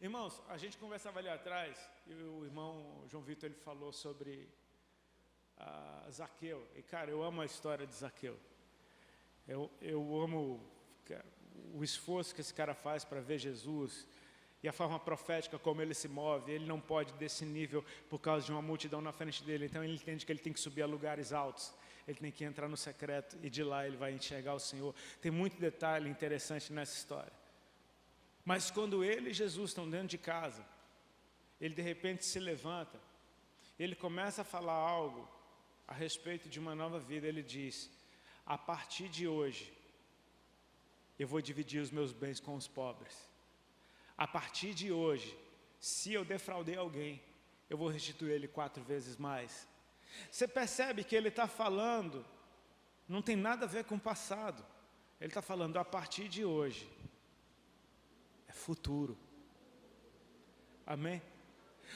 Irmãos, a gente conversava ali atrás, e o irmão João Vitor ele falou sobre Zaqueu. E cara, eu amo a história de Zaqueu. Eu amo o esforço que esse cara faz para ver Jesus e a forma profética como ele se move. Ele não pode desse nível por causa de uma multidão na frente dele. Então ele entende que ele tem que subir a lugares altos. Ele tem que entrar no secreto e de lá ele vai enxergar o Senhor. Tem muito detalhe interessante nessa história. Mas quando ele e Jesus estão dentro de casa, ele de repente se levanta, ele começa a falar algo a respeito de uma nova vida. Ele diz: a partir de hoje, eu vou dividir os meus bens com os pobres. A partir de hoje, se eu defraudei alguém, eu vou restituir ele 4 vezes mais. Você percebe que ele está falando, não tem nada a ver com o passado. Ele está falando, a partir de hoje, é futuro. Amém?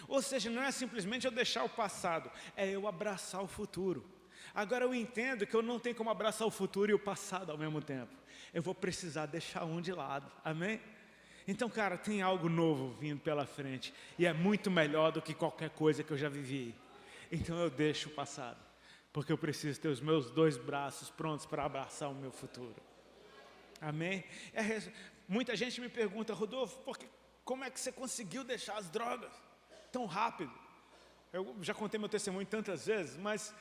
Ou seja, não é simplesmente eu deixar o passado, é eu abraçar o futuro. Agora eu entendo que eu não tenho como abraçar o futuro e o passado ao mesmo tempo. Eu vou precisar deixar um de lado. Amém? Então, cara, tem algo novo vindo pela frente. E é muito melhor do que qualquer coisa que eu já vivi. Então eu deixo o passado. Porque eu preciso ter os meus 2 braços prontos para abraçar o meu futuro. Amém? Muita gente me pergunta, Rodolfo, como é que você conseguiu deixar as drogas tão rápido? Eu já contei meu testemunho tantas vezes, mas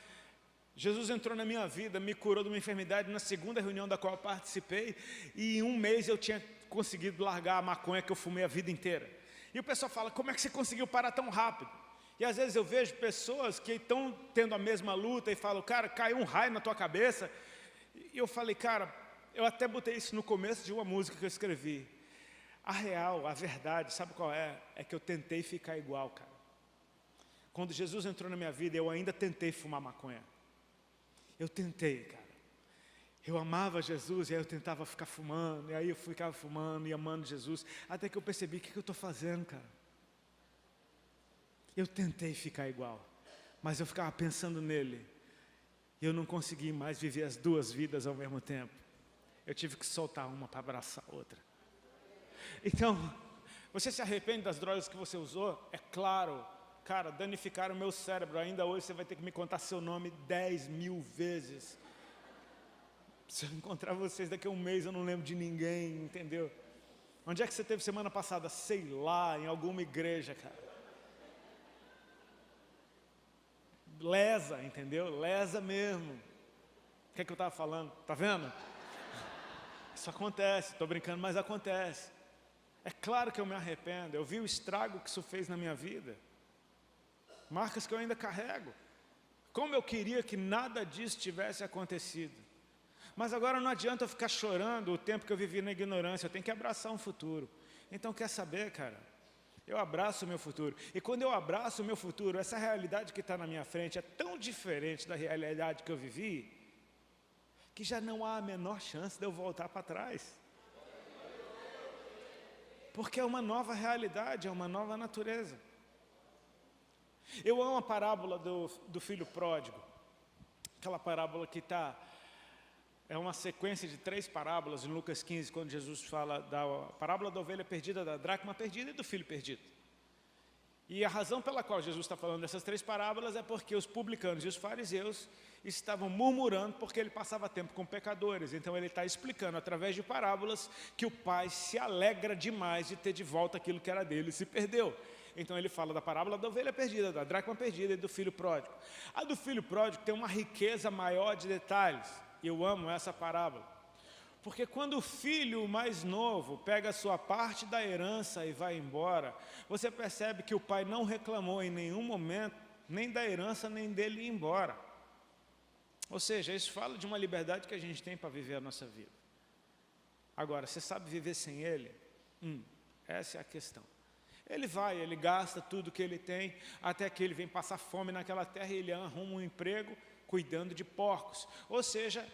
Jesus entrou na minha vida, me curou de uma enfermidade na 2ª reunião da qual eu participei, e em 1 mês eu tinha conseguido largar a maconha que eu fumei a vida inteira. E o pessoal fala, como é que você conseguiu parar tão rápido? E às vezes eu vejo pessoas que estão tendo a mesma luta e falam, cara, caiu um raio na tua cabeça. E eu falei, cara, eu até botei isso no começo de uma música que eu escrevi. A real, a verdade, sabe qual é? É que eu tentei ficar igual, cara. Quando Jesus entrou na minha vida, eu ainda tentei fumar maconha. Eu tentei, cara. Eu amava Jesus e aí eu tentava ficar fumando. E aí eu ficava fumando e amando Jesus. Até que eu percebi, o que eu estou fazendo, cara? Eu tentei ficar igual. Mas eu ficava pensando nele. E eu não consegui mais viver as 2 vidas ao mesmo tempo. Eu tive que soltar uma para abraçar a outra. Então, você se arrepende das drogas que você usou? É claro. Cara, danificaram o meu cérebro. Ainda hoje você vai ter que me contar seu nome 10.000 vezes. Se eu encontrar vocês daqui a 1 mês, eu não lembro de ninguém, entendeu? Onde é que você esteve semana passada? Sei lá, em alguma igreja, cara. Lesa, entendeu? Lesa mesmo. O que é que eu estava falando? Tá vendo? Isso acontece, estou brincando, mas acontece. É claro que eu me arrependo. Eu vi o estrago que isso fez na minha vida. Marcas que eu ainda carrego. Como eu queria que nada disso tivesse acontecido. Mas agora não adianta eu ficar chorando o tempo que eu vivi na ignorância. Eu tenho que abraçar um futuro. Então quer saber, cara? Eu abraço o meu futuro. E quando eu abraço o meu futuro, essa realidade que está na minha frente é tão diferente da realidade que eu vivi, que já não há a menor chance de eu voltar para trás. Porque é uma nova realidade, é uma nova natureza. Eu amo a parábola do filho pródigo. Aquela parábola que é uma sequência de 3 parábolas em Lucas 15, quando Jesus fala da parábola da ovelha perdida, da dracma perdida e do filho perdido. E a razão pela qual Jesus está falando dessas 3 parábolas é porque os publicanos e os fariseus estavam murmurando porque ele passava tempo com pecadores. Então ele está explicando através de parábolas que o pai se alegra demais de ter de volta aquilo que era dele e se perdeu. Então ele fala da parábola da ovelha perdida, da dracma perdida e do filho pródigo. A do filho pródigo tem uma riqueza maior de detalhes. E eu amo essa parábola. Porque quando o filho mais novo pega a sua parte da herança e vai embora, você percebe que o pai não reclamou em nenhum momento, nem da herança, nem dele ir embora. Ou seja, isso fala de uma liberdade que a gente tem para viver a nossa vida. Agora, você sabe viver sem ele? Essa é a questão. Ele vai, ele gasta tudo que ele tem, até que ele vem passar fome naquela terra e ele arruma um emprego cuidando de porcos. Ou seja,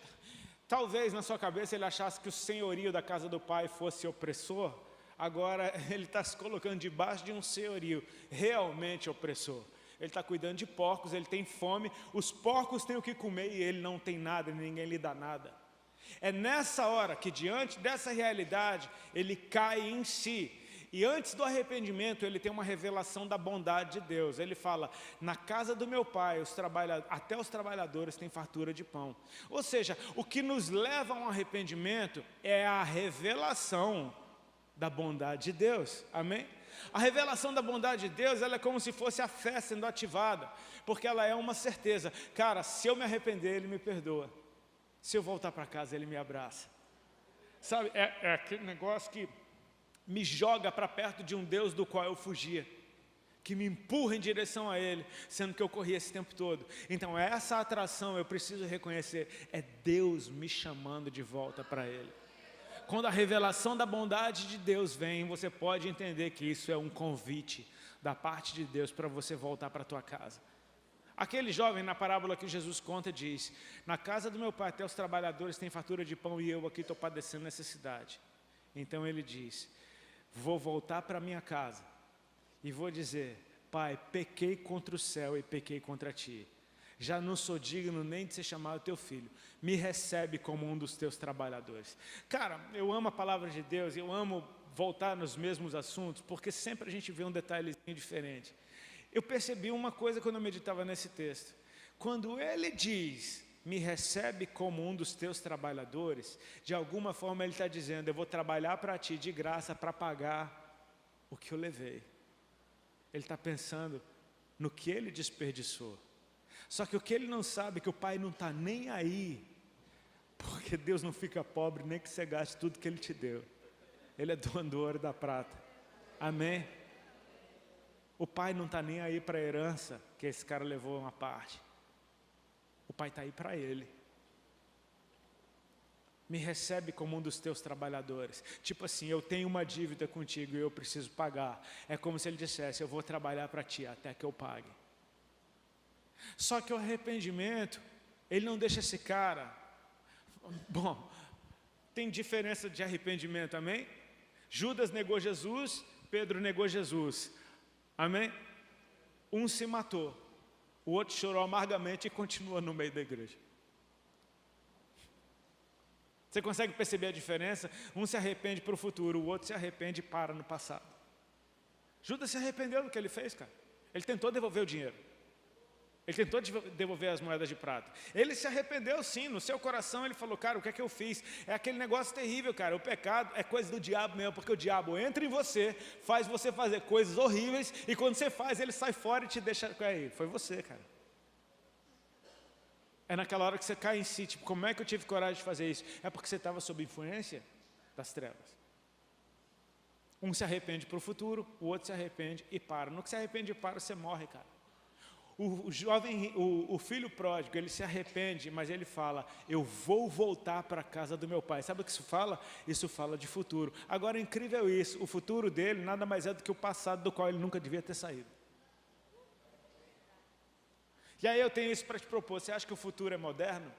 talvez na sua cabeça ele achasse que o senhorio da casa do pai fosse opressor. Agora ele está se colocando debaixo de um senhorio realmente opressor. Ele está cuidando de porcos, ele tem fome, os porcos têm o que comer e ele não tem nada, ninguém lhe dá nada. É nessa hora que, diante dessa realidade, ele cai em si. E antes do arrependimento, ele tem uma revelação da bondade de Deus. Ele fala, na casa do meu pai, até os trabalhadores têm fartura de pão. Ou seja, o que nos leva a um arrependimento é a revelação da bondade de Deus. Amém? A revelação da bondade de Deus, ela é como se fosse a fé sendo ativada, porque ela é uma certeza. Cara, se eu me arrepender, Ele me perdoa. Se eu voltar para casa, Ele me abraça. Sabe, é aquele negócio que me joga para perto de um Deus do qual eu fugia, que me empurra em direção a Ele, sendo que eu corri esse tempo todo. Então essa atração, eu preciso reconhecer, é Deus me chamando de volta para Ele. Quando a revelação da bondade de Deus vem, você pode entender que isso é um convite da parte de Deus para você voltar para a tua casa. Aquele jovem, na parábola que Jesus conta, diz, na casa do meu pai até os trabalhadores têm fartura de pão e eu aqui estou padecendo necessidade. Então ele diz, vou voltar para minha casa e vou dizer, pai, pequei contra o céu e pequei contra ti. Já não sou digno nem de ser chamado teu filho. Me recebe como um dos teus trabalhadores. Cara, eu amo a palavra de Deus, eu amo voltar nos mesmos assuntos, porque sempre a gente vê um detalhezinho diferente. Eu percebi uma coisa quando eu meditava nesse texto. Quando ele diz, me recebe como um dos teus trabalhadores, de alguma forma ele está dizendo, eu vou trabalhar para ti de graça para pagar o que eu levei. Ele está pensando no que ele desperdiçou. Só que o que ele não sabe é que o pai não está nem aí, porque Deus não fica pobre nem que você gaste tudo que Ele te deu. Ele é dono do ouro e da prata. Amém? O pai não está nem aí para a herança que esse cara levou uma parte. O pai está aí para ele. Me recebe como um dos teus trabalhadores. Tipo assim, eu tenho uma dívida contigo e eu preciso pagar. É como se ele dissesse, eu vou trabalhar para ti até que eu pague. Só que o arrependimento, ele não deixa esse cara... Bom, tem diferença de arrependimento, amém? Judas negou Jesus, Pedro negou Jesus, amém? Um se matou, o outro chorou amargamente e continua no meio da igreja. Você consegue perceber a diferença? Um se arrepende para o futuro, o outro se arrepende e para no passado. Judas se arrependeu do que ele fez, cara. Ele tentou devolver o dinheiro. Ele tentou devolver as moedas de prata. Ele se arrependeu sim, no seu coração ele falou, cara, o que é que eu fiz? É aquele negócio terrível, cara, o pecado é coisa do diabo mesmo, porque o diabo entra em você, faz você fazer coisas horríveis, e quando você faz, ele sai fora e te deixa cair. Foi você, cara. É naquela hora que você cai em si, tipo, como é que eu tive coragem de fazer isso? É porque você estava sob influência das trevas. Um se arrepende para o futuro, o outro se arrepende e para. No que se arrepende e para, você morre, cara. O filho pródigo, ele se arrepende, mas ele fala, eu vou voltar para a casa do meu pai. Sabe o que isso fala? Isso fala de futuro. Agora é incrível isso, o futuro dele nada mais é do que o passado do qual ele nunca devia ter saído. E aí eu tenho isso para te propor, você acha que o futuro é moderno?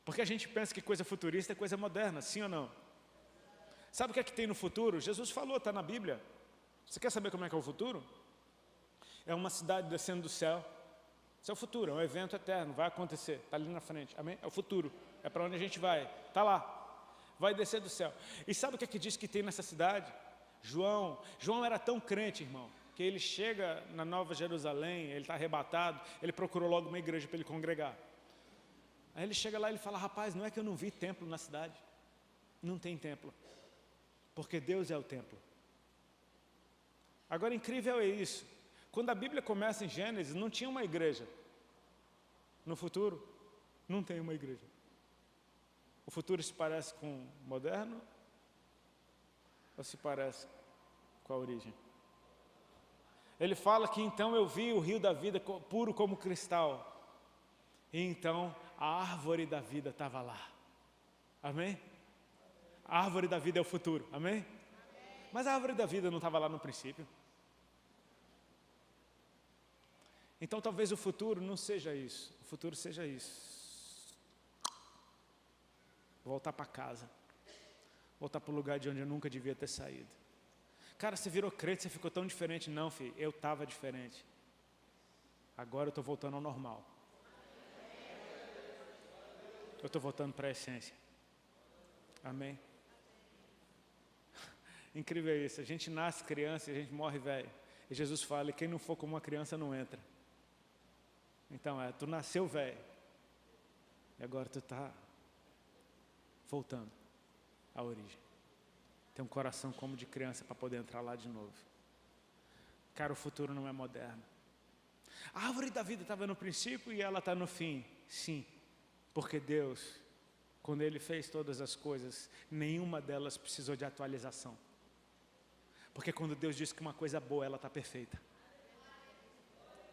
Porque a gente pensa que coisa futurista é coisa moderna, sim ou não? Sabe o que é que tem no futuro? Jesus falou, está na Bíblia. Você quer saber como é que é o futuro? É uma cidade descendo do céu. Isso é o futuro, é um evento eterno, vai acontecer, está ali na frente, amém? É o futuro, é para onde a gente vai, está lá, vai descer do céu. E sabe o que é que diz que tem nessa cidade? João era tão crente, irmão, que ele chega na Nova Jerusalém, ele está arrebatado, ele procurou logo uma igreja para ele congregar. Aí ele chega lá e ele fala, rapaz, não é que eu não vi templo na cidade? Não tem templo, porque Deus é o templo. Agora, incrível é isso. Quando a Bíblia começa em Gênesis, não tinha uma igreja. No futuro, não tem uma igreja. O futuro se parece com o moderno ou se parece com a origem? Ele fala que então eu vi o rio da vida puro como cristal. E então a árvore da vida estava lá. Amém? A árvore da vida é o futuro. Amém? Mas a árvore da vida não estava lá no princípio. Então talvez o futuro não seja isso. O futuro seja isso. Voltar para casa. Voltar para o lugar de onde eu nunca devia ter saído. Cara, você virou crente, você ficou tão diferente. Não, filho, eu estava diferente. Agora eu estou voltando ao normal. Eu estou voltando para a essência. Amém? Incrível isso, a gente nasce criança e a gente morre velho. E Jesus fala, e quem não for como uma criança não entra. Então tu nasceu velho. E agora tu está voltando à origem. Tem um coração como de criança para poder entrar lá de novo. Cara, o futuro não é moderno. A árvore da vida estava no princípio e ela está no fim. Sim, porque Deus, quando Ele fez todas as coisas, nenhuma delas precisou de atualização. Porque quando Deus diz que uma coisa é boa, ela está perfeita.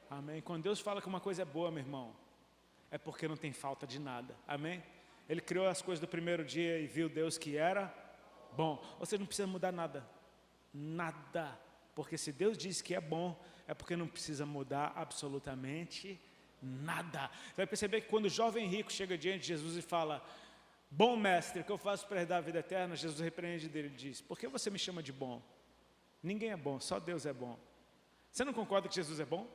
Amém? Quando Deus fala que uma coisa é boa, meu irmão, é porque não tem falta de nada. Amém? Ele criou as coisas do primeiro dia e viu Deus que era bom. Você não precisa mudar nada. Nada. Porque se Deus diz que é bom, é porque não precisa mudar absolutamente nada. Você vai perceber que quando o jovem rico chega diante de Jesus e fala, bom mestre, o que eu faço para herdar a vida eterna? Jesus repreende dele e diz, por que você me chama de bom? Ninguém é bom, só Deus é bom. Você não concorda que Jesus é bom?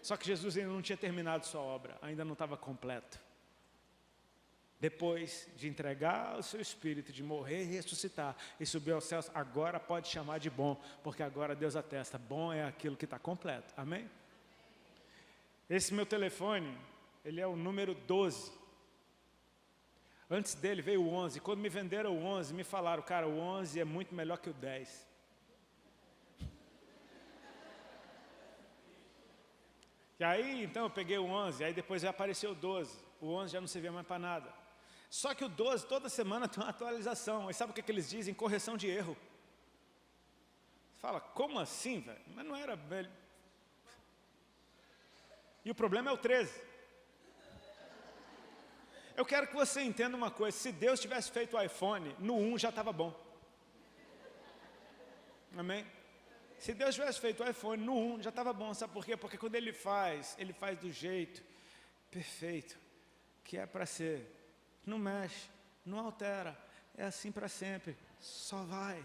Só que Jesus ainda não tinha terminado sua obra, ainda não estava completo. Depois de entregar o seu espírito, de morrer e ressuscitar e subir aos céus, agora pode chamar de bom, porque agora Deus atesta, bom é aquilo que está completo. Amém? Esse meu telefone, ele é o número 12. Antes dele veio o 11. Quando me venderam o 11, me falaram, cara, o 11 é muito melhor que o 10. E aí, então, eu peguei o 11, aí depois já apareceu o 12. O 11 já não servia mais para nada. Só que o 12, toda semana tem uma atualização. E sabe o que eles dizem? Correção de erro. Você fala, como assim, velho? Mas não era velho. E o problema é o 13. Eu quero que você entenda uma coisa. Se Deus tivesse feito o iPhone, no 1 já estava bom. Amém? Se Deus tivesse feito o iPhone no 1, já estava bom, sabe por quê? Porque quando Ele faz do jeito perfeito, que é para ser. Não mexe, não altera, é assim para sempre, só vai.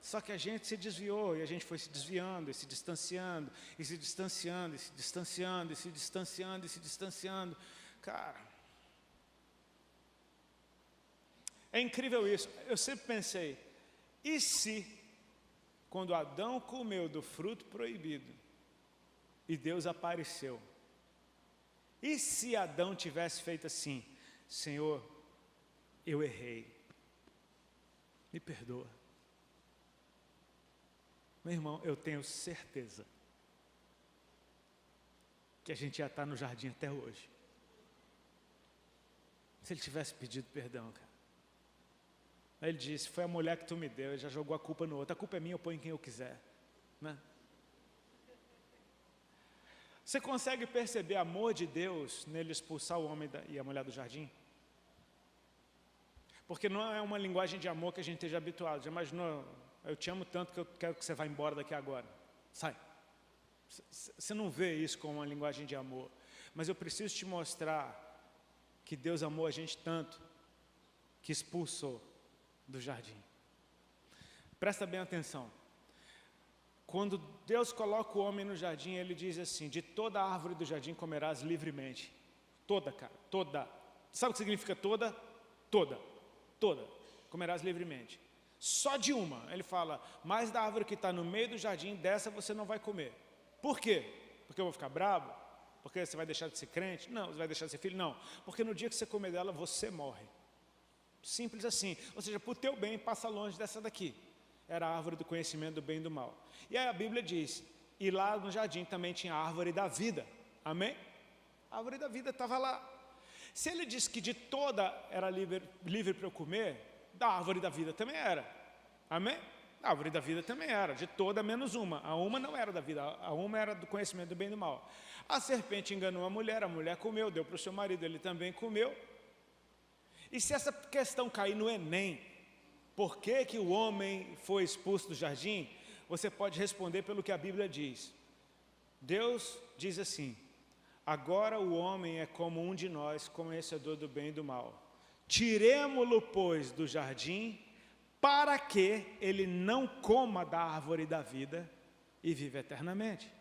Só que a gente se desviou e a gente foi se desviando e se distanciando, e se distanciando, e se distanciando, e se distanciando, e se distanciando. Cara, é incrível isso. Eu sempre pensei, e se quando Adão comeu do fruto proibido e Deus apareceu, e se Adão tivesse feito assim, Senhor, eu errei, me perdoa. Meu irmão, eu tenho certeza que a gente já está no jardim até hoje. Se ele tivesse pedido perdão, cara. Aí ele disse, foi a mulher que tu me deu, ele já jogou a culpa no outro. A culpa é minha, eu ponho em quem eu quiser. Né? Você consegue perceber o amor de Deus nele expulsar o homem e a mulher do jardim? Porque não é uma linguagem de amor que a gente esteja habituado. Já imaginou, eu te amo tanto que eu quero que você vá embora daqui agora. Sai. Você não vê isso como uma linguagem de amor. Mas eu preciso te mostrar que Deus amou a gente tanto que expulsou do jardim. Presta bem atenção. Quando Deus coloca o homem no jardim, Ele diz assim, de toda árvore do jardim comerás livremente. Toda, cara, toda. Sabe o que significa toda? Toda, toda. Comerás livremente. Só de uma. Ele fala, mas da árvore que está no meio do jardim, dessa você não vai comer. Por quê? Porque eu vou ficar bravo? Porque você vai deixar de ser crente? Não. Você vai deixar de ser filho? Não. Porque no dia que você comer dela, você morre. Simples assim, ou seja, para o teu bem, passa longe dessa daqui. Era a árvore do conhecimento do bem e do mal. E aí a Bíblia diz, e lá no jardim também tinha a árvore da vida. Amém? A árvore da vida estava lá. Se ele disse que de toda era livre para eu comer, da árvore da vida também era. Amém? A árvore da vida também era, de toda menos uma. A uma não era da vida, a uma era do conhecimento do bem e do mal. A serpente enganou a mulher comeu, deu para o seu marido, ele também comeu. E se essa questão cair no Enem, por que que o homem foi expulso do jardim? Você pode responder pelo que a Bíblia diz. Deus diz assim, agora o homem é como um de nós, conhecedor do bem e do mal. Tiremo-lo, pois, do jardim, para que ele não coma da árvore da vida e viva eternamente.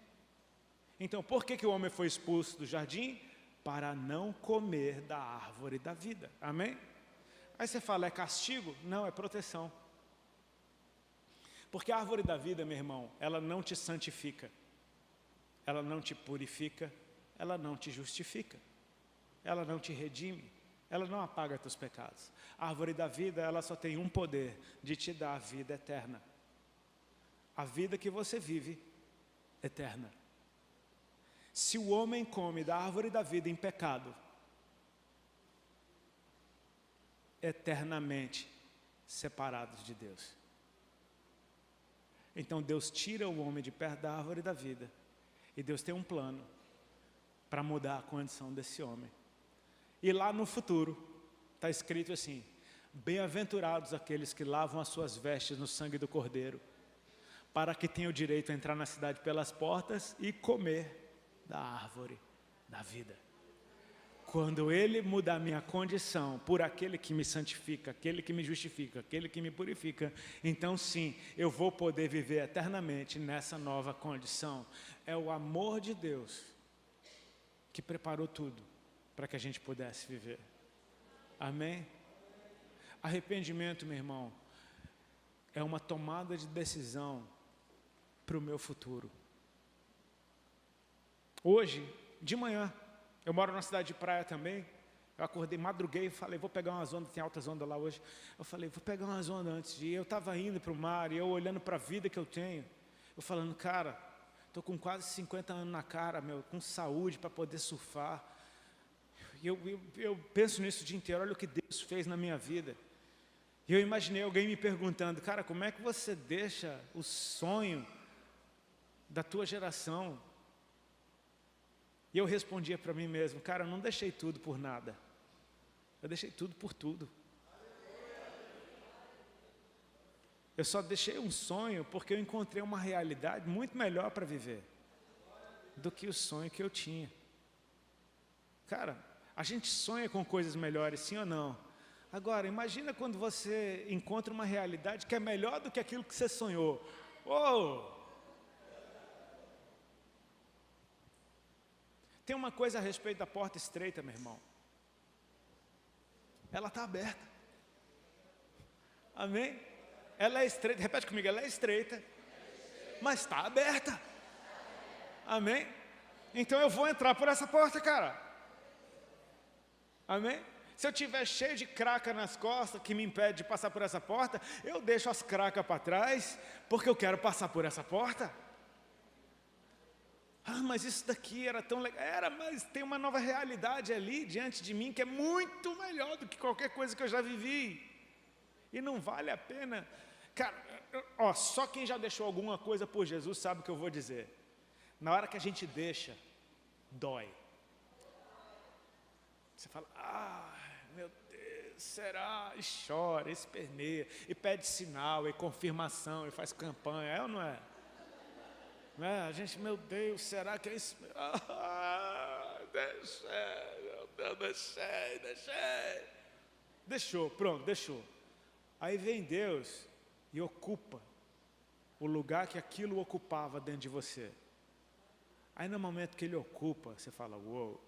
Então, por que que o homem foi expulso do jardim? Para não comer da árvore da vida. Amém? Aí você fala, é castigo? Não, é proteção. Porque a árvore da vida, meu irmão, ela não te santifica, ela não te purifica, ela não te justifica, ela não te redime, ela não apaga teus pecados. A árvore da vida, ela só tem um poder, de te dar a vida eterna. A vida que você vive, eterna. Se o homem come da árvore da vida em pecado, eternamente separados de Deus. Então Deus tira o homem de perto da árvore da vida, e Deus tem um plano para mudar a condição desse homem. E lá no futuro, está escrito assim, bem-aventurados aqueles que lavam as suas vestes no sangue do Cordeiro, para que tenham o direito a entrar na cidade pelas portas e comer da árvore da vida. Quando Ele mudar a minha condição por aquele que me santifica, aquele que me justifica, aquele que me purifica, então sim, eu vou poder viver eternamente nessa nova condição. É o amor de Deus que preparou tudo para que a gente pudesse viver. Amém? Arrependimento, meu irmão, é uma tomada de decisão para o meu futuro. Hoje, de manhã, eu moro na cidade de praia também, eu acordei, madruguei e falei, vou pegar umas ondas, tem altas ondas lá hoje. Eu falei, vou pegar umas ondas antes de ir. Eu estava indo para o mar e eu olhando para a vida que eu tenho, eu falando, cara, estou com quase 50 anos na cara, meu, com saúde para poder surfar. E eu penso nisso o dia inteiro, olha o que Deus fez na minha vida. E eu imaginei alguém me perguntando, cara, como é que você deixa o sonho da tua geração? E eu respondia para mim mesmo, cara, eu não deixei tudo por nada, eu deixei tudo por tudo. Eu só deixei um sonho porque eu encontrei uma realidade muito melhor para viver do que o sonho que eu tinha. Cara, a gente sonha com coisas melhores, sim ou não? Agora, imagina quando você encontra uma realidade que é melhor do que aquilo que você sonhou. Oh! Tem uma coisa a respeito da porta estreita, meu irmão. Ela está aberta. Amém? Ela é estreita, repete comigo, ela é estreita, mas está aberta. Amém? Então eu vou entrar por essa porta, cara. Amém? Se eu tiver cheio de craca nas costas que me impede de passar por essa porta, eu deixo as cracas para trás, porque eu quero passar por essa porta. Ah, mas isso daqui era tão legal. Era, mas tem uma nova realidade ali diante de mim que é muito melhor do que qualquer coisa que eu já vivi. E não vale a pena. Cara, ó, só quem já deixou alguma coisa por Jesus sabe o que eu vou dizer. Na hora que a gente deixa, dói. Você fala, meu Deus, será? E chora, e esperneia, e pede sinal, e confirmação, e faz campanha, é ou não é? A gente, meu Deus, será que é isso? Deixei. Deixou, pronto, deixou. Aí vem Deus e ocupa o lugar que aquilo ocupava dentro de você. Aí no momento que Ele ocupa, você fala, uou.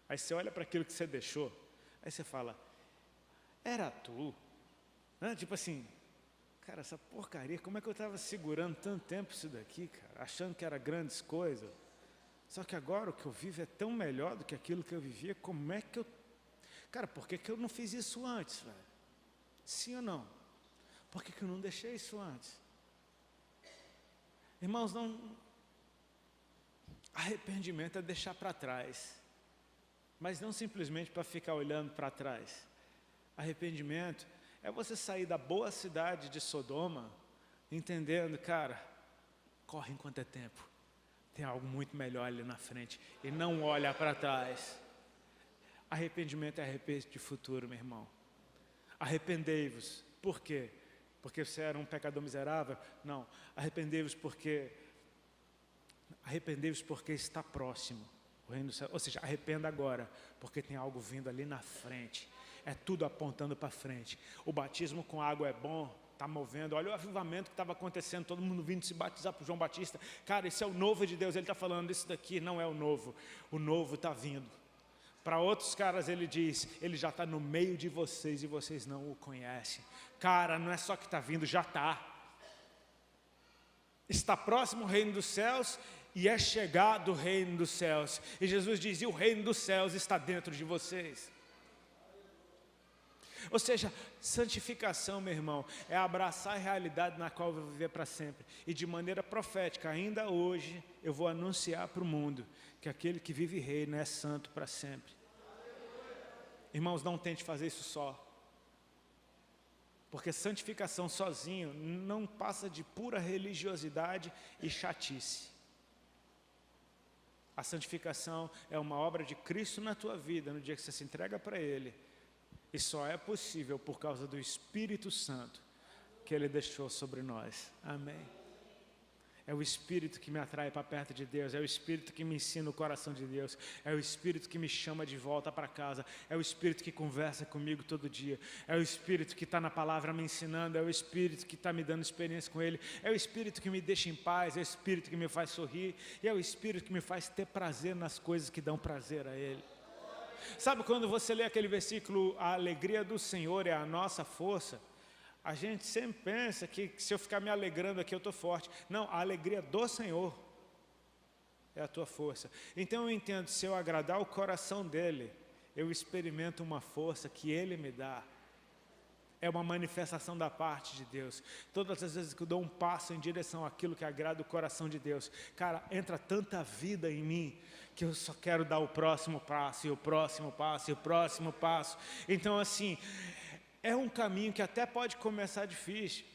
Aí você olha para aquilo que você deixou, aí você fala, era tu? Tipo assim, cara, essa porcaria, como é que eu estava segurando tanto tempo isso daqui, cara, achando que era grandes coisas, só que agora o que eu vivo é tão melhor do que aquilo que eu vivia, como é que eu... Cara, por que eu não fiz isso antes, velho? Sim ou não? Por que eu não deixei isso antes? Irmãos, não... Arrependimento é deixar para trás, mas não simplesmente para ficar olhando para trás. Arrependimento é você sair da boa cidade de Sodoma, entendendo, cara, corre enquanto é tempo. Tem algo muito melhor ali na frente. E não olha para trás. Arrependimento é arrependimento de futuro, meu irmão. Arrependei-vos. Por quê? Porque você era um pecador miserável? Não. Arrependei-vos porque está próximo o reino do céu. Ou seja, arrependa agora, porque tem algo vindo ali na frente. É tudo apontando para frente. O batismo com água é bom, está movendo. Olha o avivamento que estava acontecendo, todo mundo vindo se batizar por João Batista. Cara, isso é o novo de Deus. Ele está falando, isso daqui não é o novo está vindo Para outros caras ele diz, ele já está no meio de vocês e vocês não o conhecem. Cara, não é só que está vindo, já está. Está próximo o reino dos céus e é chegado o reino dos céus. E Jesus diz, e o reino dos céus está dentro de vocês. Ou seja, santificação, meu irmão, é abraçar a realidade na qual eu vou viver para sempre. E de maneira profética, ainda hoje, eu vou anunciar para o mundo que aquele que vive e reina é santo para sempre. Irmãos, não tente fazer isso só. Porque santificação sozinho não passa de pura religiosidade e chatice. A santificação é uma obra de Cristo na tua vida, no dia que você se entrega para Ele. E só é possível por causa do Espírito Santo que Ele deixou sobre nós. Amém. É o Espírito que me atrai para perto de Deus, é o Espírito que me ensina o coração de Deus, é o Espírito que me chama de volta para casa, é o Espírito que conversa comigo todo dia, é o Espírito que está na palavra me ensinando, é o Espírito que está me dando experiência com Ele, é o Espírito que me deixa em paz, é o Espírito que me faz sorrir, e é o Espírito que me faz ter prazer nas coisas que dão prazer a Ele. Sabe quando você lê aquele versículo, a alegria do Senhor é a nossa força? A gente sempre pensa que se eu ficar me alegrando aqui eu estou forte. Não, a alegria do Senhor é a tua força. Então eu entendo, se eu agradar o coração dEle, eu experimento uma força que Ele me dá. É uma manifestação da parte de Deus. Todas as vezes que eu dou um passo em direção àquilo que agrada o coração de Deus, cara, entra tanta vida em mim, que eu só quero dar o próximo passo, e o próximo passo, e o próximo passo. Então assim, é um caminho que até pode começar difícil,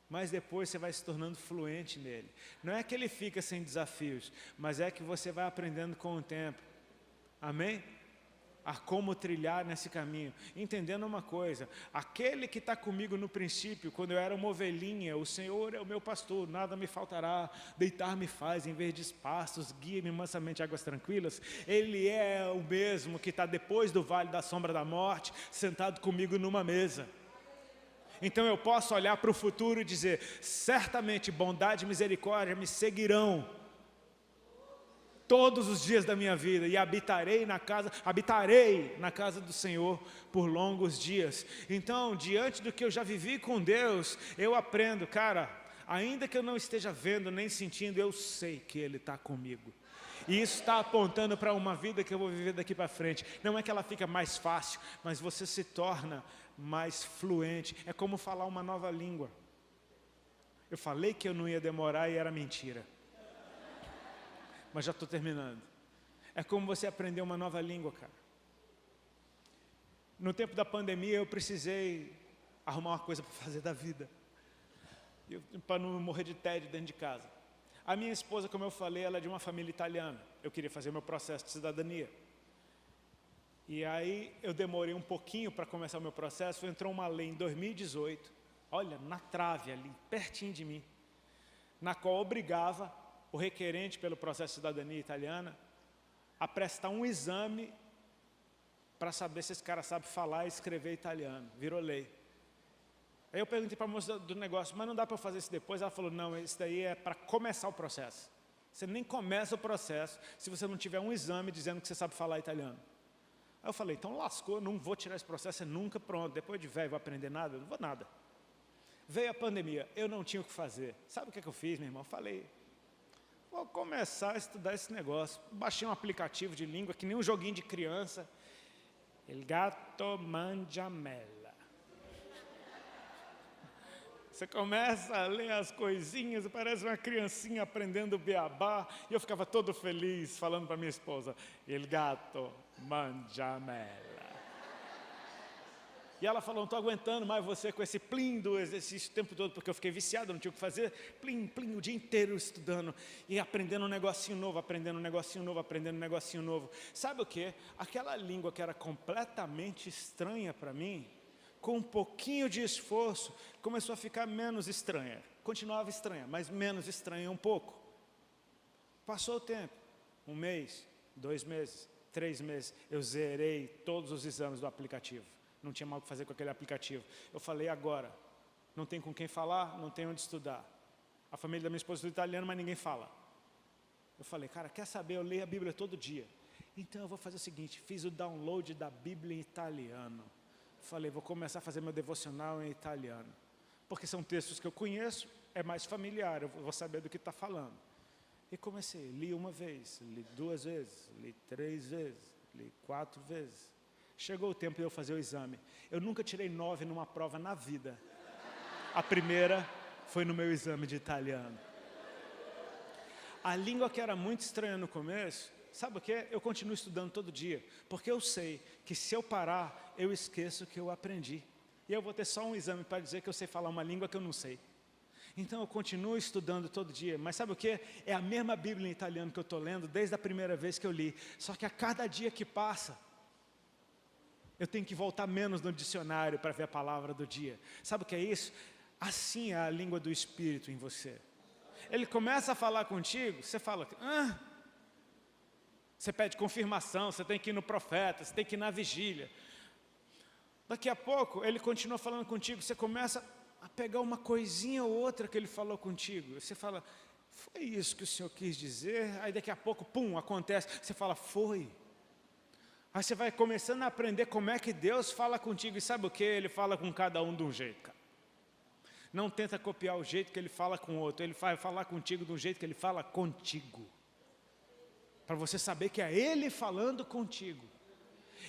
mas depois você vai se tornando fluente nele. Não é que ele fica sem desafios, mas é que você vai aprendendo com o tempo. Amém? A como trilhar nesse caminho, entendendo uma coisa, aquele que está comigo no princípio, quando eu era uma ovelhinha, o Senhor é o meu pastor, nada me faltará, deitar-me faz em verdes pastos, guia-me mansamente a águas tranquilas. Ele é o mesmo que está depois do vale da sombra da morte, sentado comigo numa mesa. Então eu posso olhar para o futuro e dizer, certamente bondade e misericórdia me seguirão todos os dias da minha vida, e habitarei na casa do Senhor por longos dias. Então, diante do que eu já vivi com Deus, eu aprendo, cara, ainda que eu não esteja vendo nem sentindo, eu sei que Ele está comigo. E isso está apontando para uma vida que eu vou viver daqui para frente. Não é que ela fica mais fácil, mas você se torna mais fluente. É como falar uma nova língua. Eu falei que eu não ia demorar e era mentira. Mas já estou terminando. É como você aprender uma nova língua, cara. No tempo da pandemia eu precisei arrumar uma coisa para fazer da vida, para não morrer de tédio dentro de casa. A minha esposa, como eu falei, ela é de uma família italiana. Eu queria fazer meu processo de cidadania. E aí eu demorei um pouquinho para começar o meu processo. Entrou uma lei em 2018, olha, na trave ali, pertinho de mim, na qual obrigava o requerente pelo processo de cidadania italiana a prestar um exame para saber se esse cara sabe falar e escrever italiano. Virou lei. Aí eu perguntei para a moça do negócio, mas não dá para eu fazer isso depois? Ela falou, não, isso daí é para começar o processo. Você nem começa o processo se você não tiver um exame dizendo que você sabe falar italiano. Aí eu falei, então lascou, não vou tirar esse processo, é nunca, pronto. Depois de velho, vou aprender nada? Não vou nada. Veio a pandemia, eu não tinha o que fazer. Sabe o que eu fiz, meu irmão? Falei, vou começar a estudar esse negócio. Baixei um aplicativo de língua, que nem um joguinho de criança. Il gatto mangia mela. Você começa a ler as coisinhas, parece uma criancinha aprendendo beabá. E eu ficava todo feliz, falando para minha esposa, il gatto mangia mela. E ela falou, não estou aguentando mais você com esse plim do exercício o tempo todo, porque eu fiquei viciado, não tinha o que fazer. Plim, plim, o dia inteiro estudando e aprendendo um negocinho novo, aprendendo um negocinho novo, aprendendo um negocinho novo. Sabe o quê? Aquela língua que era completamente estranha para mim, com um pouquinho de esforço, começou a ficar menos estranha. Continuava estranha, mas menos estranha um pouco. Passou o tempo, 1 mês, 2 meses, 3 meses, eu zerei todos os exames do aplicativo. Não tinha mais o que fazer com aquele aplicativo. Eu falei, agora, não tem com quem falar, não tem onde estudar. A família da minha esposa é italiana, mas ninguém fala. Eu falei, cara, quer saber? Eu leio a Bíblia todo dia. Então eu vou fazer o seguinte, fiz o download da Bíblia em italiano. Falei, vou começar a fazer meu devocional em italiano. Porque são textos que eu conheço, é mais familiar, eu vou saber do que está falando. E comecei, li uma vez, li 2 vezes, li 3 vezes, li 4 vezes. Chegou o tempo de eu fazer o exame. Eu nunca tirei 9 numa prova na vida. A primeira foi no meu exame de italiano. A língua que era muito estranha no começo, sabe o que? Eu continuo estudando todo dia, porque eu sei que se eu parar, eu esqueço o que eu aprendi. E eu vou ter só um exame para dizer que eu sei falar uma língua que eu não sei. Então eu continuo estudando todo dia, mas sabe o que? É a mesma Bíblia em italiano que eu estou lendo desde a primeira vez que eu li, só que a cada dia que passa, eu tenho que voltar menos no dicionário para ver a palavra do dia. Sabe o que é isso? Assim é a língua do Espírito em você. Ele começa a falar contigo, você fala, você pede confirmação, você tem que ir no profeta, você tem que ir na vigília. Daqui a pouco, ele continua falando contigo, você começa a pegar uma coisinha ou outra que ele falou contigo. Você fala, foi isso que o Senhor quis dizer? Aí daqui a pouco, pum, acontece. Você fala, foi. Aí você vai começando a aprender como é que Deus fala contigo. E sabe o que? Ele fala com cada um de um jeito, cara. Não tenta copiar o jeito que ele fala com o outro. Ele vai falar contigo do jeito que ele fala contigo. Para você saber que é ele falando contigo.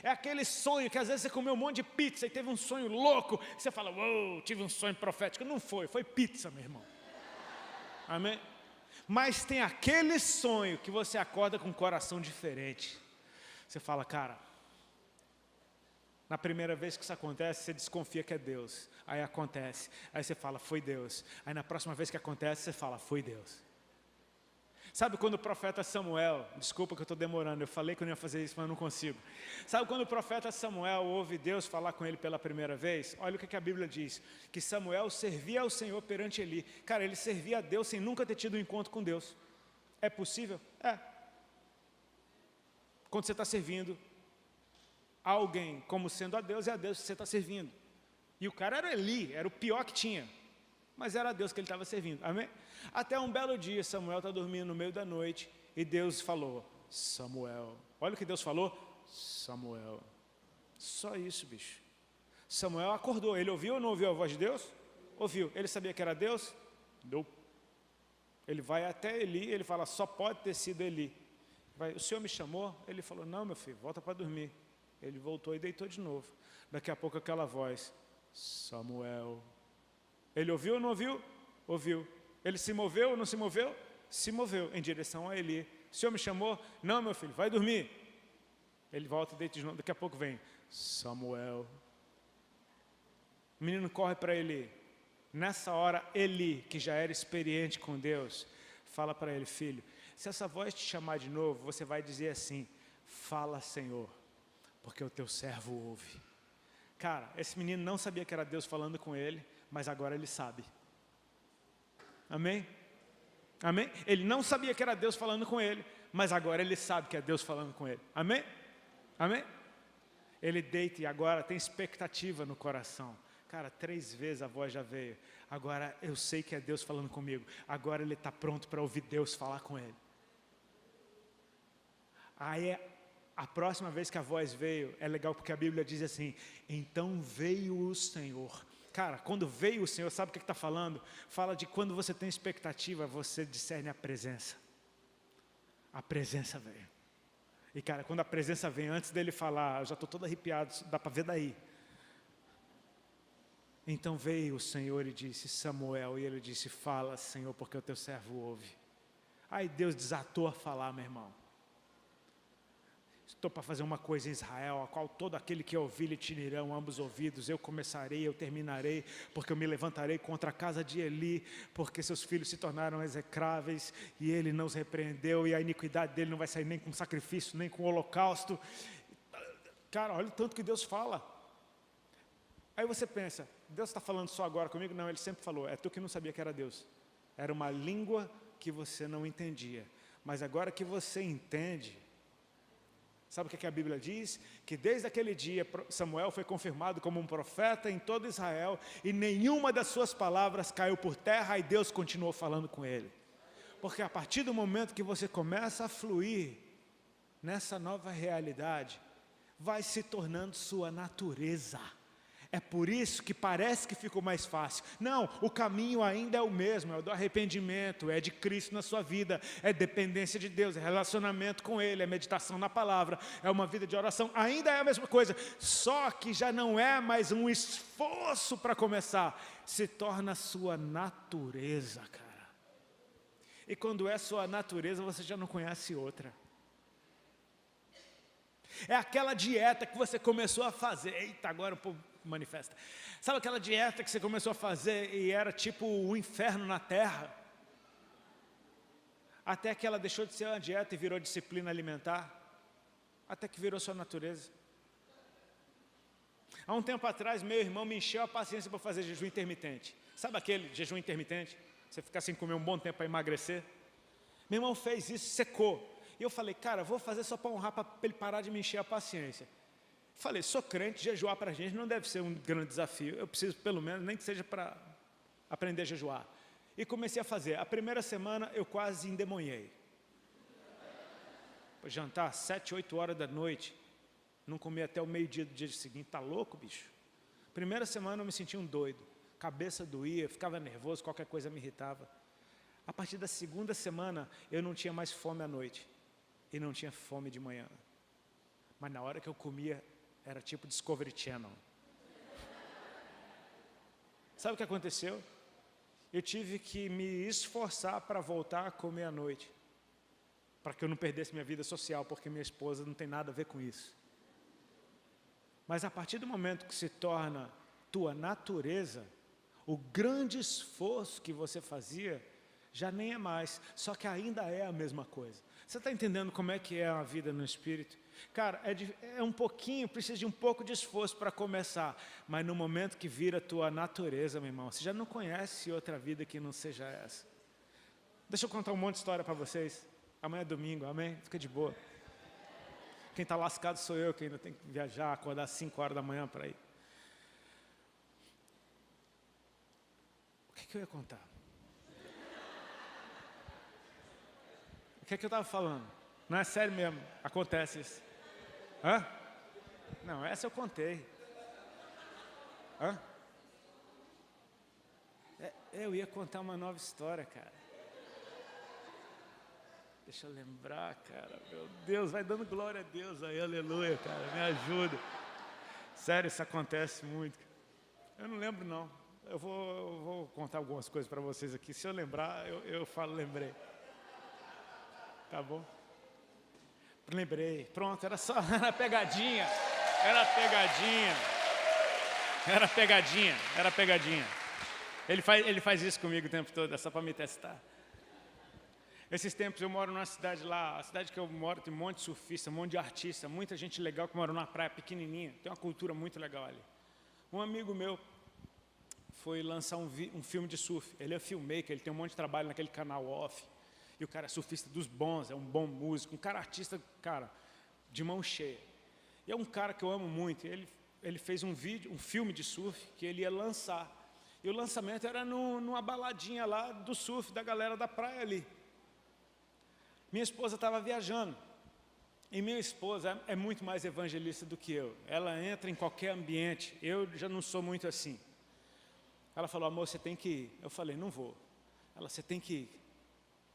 É aquele sonho que às vezes você comeu um monte de pizza e teve um sonho louco. Você fala, uou, tive um sonho profético. Não foi, foi pizza, meu irmão. Amém? Mas tem aquele sonho que você acorda com um coração diferente. Você fala, cara, na primeira vez que isso acontece, você desconfia que é Deus. Aí acontece. Aí você fala, foi Deus. Aí na próxima vez que acontece, você fala, foi Deus. Sabe quando o profeta Samuel, desculpa que eu estou demorando, eu falei que eu não ia fazer isso, mas eu não consigo. Sabe quando o profeta Samuel ouve Deus falar com ele pela primeira vez? Olha o que a Bíblia diz, que Samuel servia ao Senhor perante Eli. Cara, ele servia a Deus sem nunca ter tido um encontro com Deus. É possível? É. Quando você está servindo a alguém como sendo a Deus, é a Deus que você está servindo. E o cara era Eli, era o pior que tinha. Mas era a Deus que ele estava servindo, amém? Até um belo dia, Samuel está dormindo no meio da noite, e Deus falou, Samuel. Olha o que Deus falou, Samuel. Só isso, bicho. Samuel acordou, ele ouviu ou não ouviu a voz de Deus? Ouviu. Ele sabia que era Deus? Não. Ele vai até Eli, ele fala, só pode ter sido Eli. O Senhor me chamou? Ele falou, não, meu filho, volta para dormir. Ele voltou e deitou de novo. Daqui a pouco aquela voz, Samuel. Ele ouviu ou não ouviu? Ouviu. Ele se moveu ou não se moveu? Se moveu em direção a Eli. O Senhor me chamou? Não, meu filho, vai dormir. Ele volta e deita de novo. Daqui a pouco vem, Samuel. O menino corre para Eli. Nessa hora, Eli, que já era experiente com Deus, fala para ele, filho, se essa voz te chamar de novo, você vai dizer assim, fala, Senhor, porque o teu servo ouve. Cara, esse menino não sabia que era Deus falando com ele, mas agora ele sabe. Amém? Amém? Ele não sabia que era Deus falando com ele, mas agora ele sabe que é Deus falando com ele. Amém? Amém? Ele deita e agora tem expectativa no coração. Cara, 3 vezes a voz já veio. Agora eu sei que é Deus falando comigo. Agora ele está pronto para ouvir Deus falar com ele. Aí a próxima vez que a voz veio, é legal porque a Bíblia diz assim, então veio o Senhor. Cara, quando veio o Senhor, sabe o que está falando? Fala de quando você tem expectativa, você discerne a presença. A presença veio. E cara, quando a presença vem, antes dele falar, eu já estou todo arrepiado, dá para ver daí. Então veio o Senhor e disse, Samuel, e ele disse, fala, Senhor, porque o teu servo ouve. Aí Deus desatou a falar, meu irmão. Estou para fazer uma coisa em Israel, a qual todo aquele que ouvir lhe tirarão ambos os ouvidos. Eu começarei, eu terminarei, porque eu me levantarei contra a casa de Eli, porque seus filhos se tornaram execráveis, e ele não os repreendeu, e a iniquidade dele não vai sair nem com sacrifício, nem com holocausto. Cara, olha o tanto que Deus fala. Aí você pensa, Deus está falando só agora comigo? Não, Ele sempre falou, é tu que não sabia que era Deus. Era uma língua que você não entendia. Mas agora que você entende, sabe o que a Bíblia diz? Que desde aquele dia Samuel foi confirmado como um profeta em todo Israel e nenhuma das suas palavras caiu por terra e Deus continuou falando com ele. Porque a partir do momento que você começa a fluir nessa nova realidade, vai se tornando sua natureza. É por isso que parece que ficou mais fácil. Não, o caminho ainda é o mesmo, é o do arrependimento, é de Cristo na sua vida, é dependência de Deus, é relacionamento com Ele, é meditação na palavra, é uma vida de oração, ainda é a mesma coisa, só que já não é mais um esforço para começar, se torna sua natureza, cara. E quando é sua natureza, você já não conhece outra. É aquela dieta que você começou a fazer, eita, agora o povo manifesta. Sabe aquela dieta que você começou a fazer e era tipo o inferno na terra? Até que ela deixou de ser uma dieta e virou disciplina alimentar, até que virou sua natureza. Há um tempo atrás, meu irmão me encheu a paciência para fazer jejum intermitente. Sabe aquele jejum intermitente? Você ficar sem comer um bom tempo para emagrecer? Meu irmão fez isso, secou. E eu falei, cara, vou fazer só para honrar, para ele parar de me encher a paciência. Falei, sou crente, jejuar para a gente não deve ser um grande desafio. Eu preciso, pelo menos, nem que seja para aprender a jejuar. E comecei a fazer. A primeira semana, eu quase endemonhei. Jantar 7, 8 horas da noite. Não comi até o meio-dia do dia seguinte. Tá louco, bicho? Primeira semana, eu me sentia um doido. Cabeça doía, ficava nervoso, qualquer coisa me irritava. A partir da segunda semana, eu não tinha mais fome à noite. E não tinha fome de manhã. Mas na hora que eu comia, era tipo Discovery Channel. Sabe o que aconteceu? Eu tive que me esforçar para voltar a comer à noite. Para que eu não perdesse minha vida social, porque minha esposa não tem nada a ver com isso. Mas a partir do momento que se torna tua natureza, o grande esforço que você fazia, já nem é mais, só que ainda é a mesma coisa. Você está entendendo como é que é a vida no Espírito? Cara, é um pouquinho, precisa de um pouco de esforço para começar, mas no momento que vira a tua natureza, meu irmão, você já não conhece outra vida que não seja essa. Deixa eu contar um monte de história para vocês. Amanhã é domingo, amém? Fica de boa. Quem está lascado sou eu, que ainda tem que viajar, acordar às 5 horas da manhã para ir. O que eu ia contar? O que eu estava falando? Não é sério mesmo, acontece isso. Hã? Não, essa eu contei. Hã? Eu ia contar uma nova história, cara. Deixa eu lembrar, cara. Meu Deus, vai dando glória a Deus aí, aleluia, cara. Me ajuda. Sério, isso acontece muito. Eu não lembro, não. Eu vou contar algumas coisas para vocês aqui. Se eu lembrar, eu falo, lembrei. Tá bom? Lembrei. Pronto, era só, era pegadinha. Era pegadinha. Era pegadinha. Era pegadinha. Ele faz isso comigo o tempo todo, é só para me testar. Esses tempos eu moro numa cidade lá, a cidade que eu moro tem um monte de surfista, um monte de artista, muita gente legal que mora numa praia pequenininha, tem uma cultura muito legal ali. Um amigo meu foi lançar um filme de surf, ele é filmmaker, ele tem um monte de trabalho naquele canal off, e o cara é surfista dos bons, é um bom músico, um cara artista, cara, de mão cheia. E é um cara que eu amo muito, ele fez um filme de surf que ele ia lançar, e o lançamento era numa baladinha lá do surf, da galera da praia ali. Minha esposa estava viajando, e minha esposa é muito mais evangelista do que eu. Ela entra em qualquer ambiente, eu já não sou muito assim. Ela falou, amor, você tem que ir. Eu falei, não vou. Ela, você tem que ir.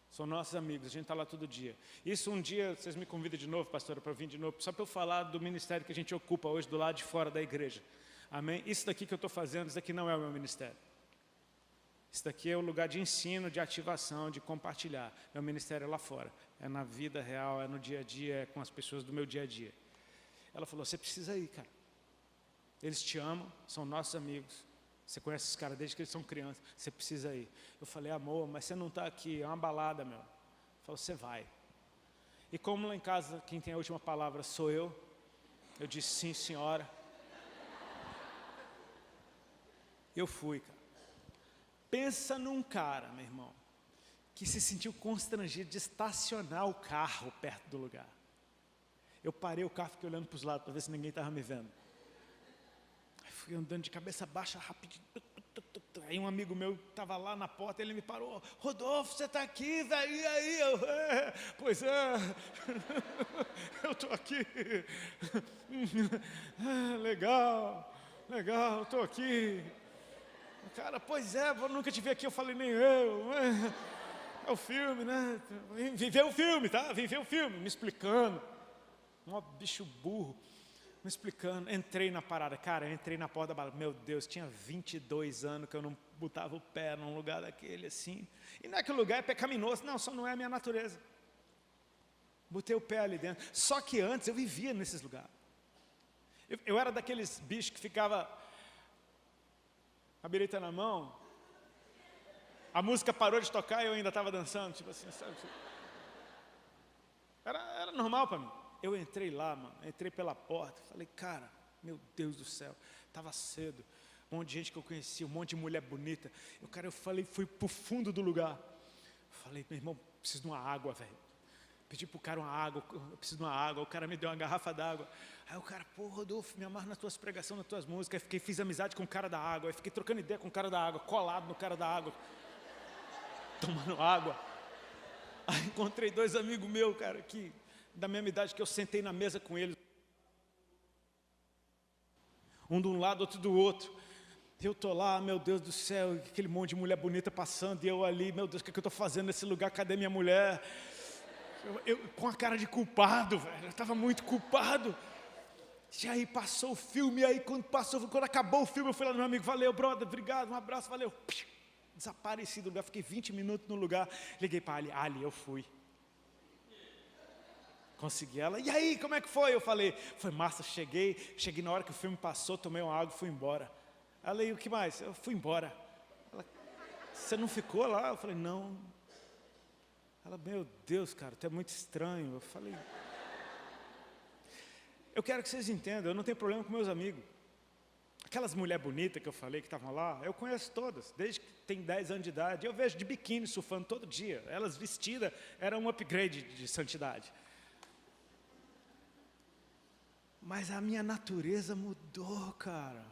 São nossos amigos, a gente está lá todo dia. Isso um dia, vocês me convidam de novo, pastora, para eu vir de novo, só para eu falar do ministério que a gente ocupa hoje do lado de fora da igreja. Amém? Isso daqui que eu estou fazendo, isso daqui não é o meu ministério. Isso daqui é o lugar de ensino, de ativação, de compartilhar. Meu ministério é lá fora. É na vida real, é no dia a dia, é com as pessoas do meu dia a dia. Ela falou, você precisa ir, cara. Eles te amam, são nossos amigos. Você conhece esses caras desde que eles são crianças. Você precisa ir. Eu falei, amor, mas você não está aqui, é uma balada, meu. Ela falou, você vai. E como lá em casa, quem tem a última palavra sou eu disse, sim, senhora. Eu fui, cara. Pensa num cara, meu irmão, que se sentiu constrangido de estacionar o carro perto do lugar. Eu parei o carro, fiquei olhando para os lados para ver se ninguém estava me vendo. Aí fui andando de cabeça baixa, rapidinho. Aí um amigo meu estava lá na porta, ele me parou: Rodolfo, você está aqui, velho? E aí? Eu, pois é, eu estou aqui. Legal, estou aqui. O cara, pois é, eu nunca te vi aqui. Eu falei, nem eu. É o filme, né? Vim ver o filme, tá? Vim ver o filme, me explicando. Um bicho burro. Me explicando, entrei na parada, cara, entrei na porta da balada, meu Deus, tinha 22 anos que eu não botava o pé num lugar daquele assim, e não é que o lugar é pecaminoso, não, só não é a minha natureza, botei o pé ali dentro, só que antes eu vivia nesses lugares, eu era daqueles bichos que ficava, a birita na mão, a música parou de tocar e eu ainda estava dançando, tipo assim, sabe, era normal para mim. Eu entrei lá, mano, entrei pela porta, falei, cara, meu Deus do céu, estava cedo, um monte de gente que eu conhecia, um monte de mulher bonita. Eu falei, fui pro fundo do lugar. Falei, meu irmão, preciso de uma água, velho. Pedi pro cara uma água, eu preciso de uma água. O cara me deu uma garrafa d'água. Aí o cara, pô, Rodolfo, me amarra nas tuas pregações, nas tuas músicas. Aí fiz amizade com o cara da água, aí fiquei trocando ideia com o cara da água, colado no cara da água, tomando água. Aí encontrei 2 amigos meus, cara, que da mesma idade, que eu sentei na mesa com eles, um de um lado, outro do outro. Eu estou lá, meu Deus do céu, aquele monte de mulher bonita passando, e eu ali, meu Deus, o que eu estou fazendo nesse lugar? Cadê minha mulher? Eu com a cara de culpado, velho, eu estava muito culpado. E aí passou o filme, e aí quando acabou o filme, eu fui lá no meu amigo, valeu, brother, obrigado, um abraço, valeu. Desapareci do lugar, fiquei 20 minutos no lugar, liguei para Ali, eu fui. Consegui ela, e aí, como é que foi? Eu falei, foi massa, cheguei na hora que o filme passou, tomei uma água e fui embora. Ela, e o que mais? Eu fui embora. Ela, você não ficou lá? Eu falei, não. Ela, meu Deus, cara, tu é muito estranho. Eu falei, eu quero que vocês entendam, eu não tenho problema com meus amigos. Aquelas mulheres bonitas que eu falei que estavam lá, eu conheço todas, desde que tem 10 anos de idade. Eu vejo de biquíni surfando todo dia. Elas vestidas, era um upgrade de santidade. Mas a minha natureza mudou, cara.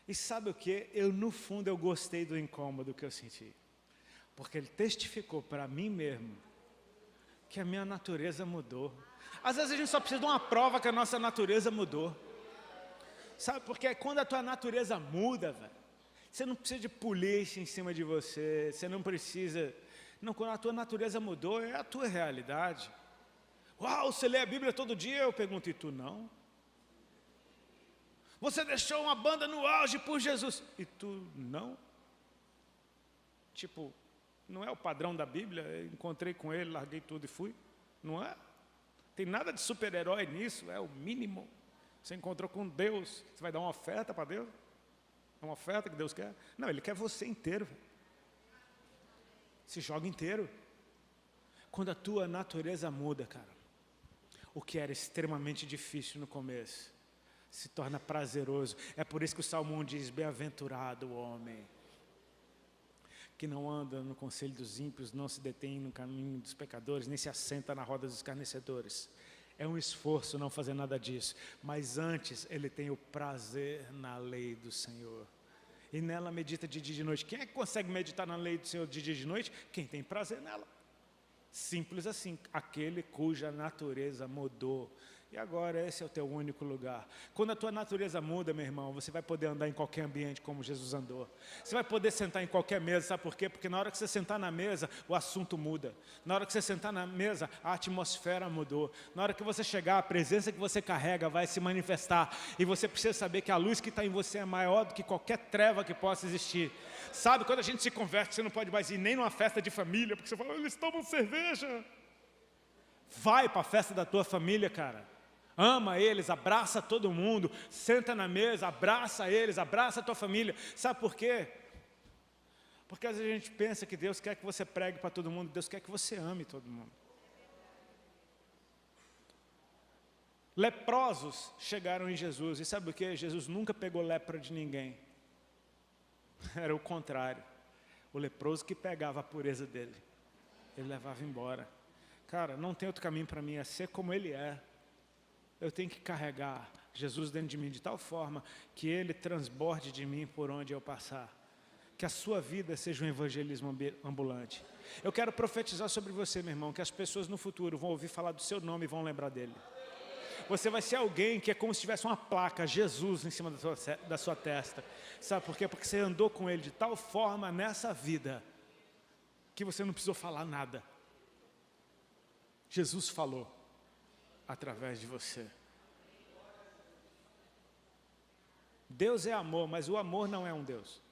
E sabe o que? No fundo, eu gostei do incômodo que eu senti. Porque ele testificou para mim mesmo que a minha natureza mudou. Às vezes a gente só precisa de uma prova que a nossa natureza mudou. Sabe, porque quando a tua natureza muda, velho, você não precisa de polícia em cima de você, você não precisa... Não, quando a tua natureza mudou, é a tua realidade. Uau, você lê a Bíblia todo dia? Eu pergunto, e tu não? Você deixou uma banda no auge por Jesus? E tu não? Tipo, não é o padrão da Bíblia? Eu encontrei com ele, larguei tudo e fui? Não é? Tem nada de super-herói nisso, é o mínimo. Você encontrou com Deus, você vai dar uma oferta para Deus? É uma oferta que Deus quer? Não, Ele quer você inteiro. Se joga inteiro. Quando a tua natureza muda, cara, o que era extremamente difícil no começo se torna prazeroso. É por isso que o Salmo 1 diz, bem-aventurado o homem que não anda no conselho dos ímpios, não se detém no caminho dos pecadores, nem se assenta na roda dos escarnecedores. É um esforço não fazer nada disso, mas antes ele tem o prazer na lei do Senhor. E nela medita de dia e de noite. Quem é que consegue meditar na lei do Senhor de dia e de noite? Quem tem prazer nela. Simples assim, aquele cuja natureza mudou. E agora esse é o teu único lugar. Quando a tua natureza muda, meu irmão, você vai poder andar em qualquer ambiente como Jesus andou. Você vai poder sentar em qualquer mesa, sabe por quê? Porque na hora que você sentar na mesa, o assunto muda. Na hora que você sentar na mesa, a atmosfera mudou. Na hora que você chegar, a presença que você carrega vai se manifestar. E você precisa saber que a luz que está em você é maior do que qualquer treva que possa existir. Sabe, quando a gente se converte, você não pode mais ir nem numa festa de família, porque você fala, eles tomam cerveja. Vai para a festa da tua família, cara. Ama eles, abraça todo mundo, senta na mesa, abraça eles, abraça a tua família. Sabe por quê? Porque às vezes a gente pensa que Deus quer que você pregue para todo mundo, Deus quer que você ame todo mundo. Leprosos chegaram em Jesus, e sabe o quê? Jesus nunca pegou lepra de ninguém. Era o contrário. O leproso que pegava a pureza dele, ele levava embora. Cara, não tem outro caminho para mim, é ser como ele é. Eu tenho que carregar Jesus dentro de mim de tal forma que Ele transborde de mim por onde eu passar. Que a sua vida seja um evangelismo ambulante. Eu quero profetizar sobre você, meu irmão, que as pessoas no futuro vão ouvir falar do seu nome e vão lembrar dele. Você vai ser alguém que é como se tivesse uma placa, Jesus, em cima da sua testa. Sabe por quê? Porque você andou com Ele de tal forma nessa vida que você não precisou falar nada. Jesus falou através de você. Deus é amor, mas o amor não é um Deus.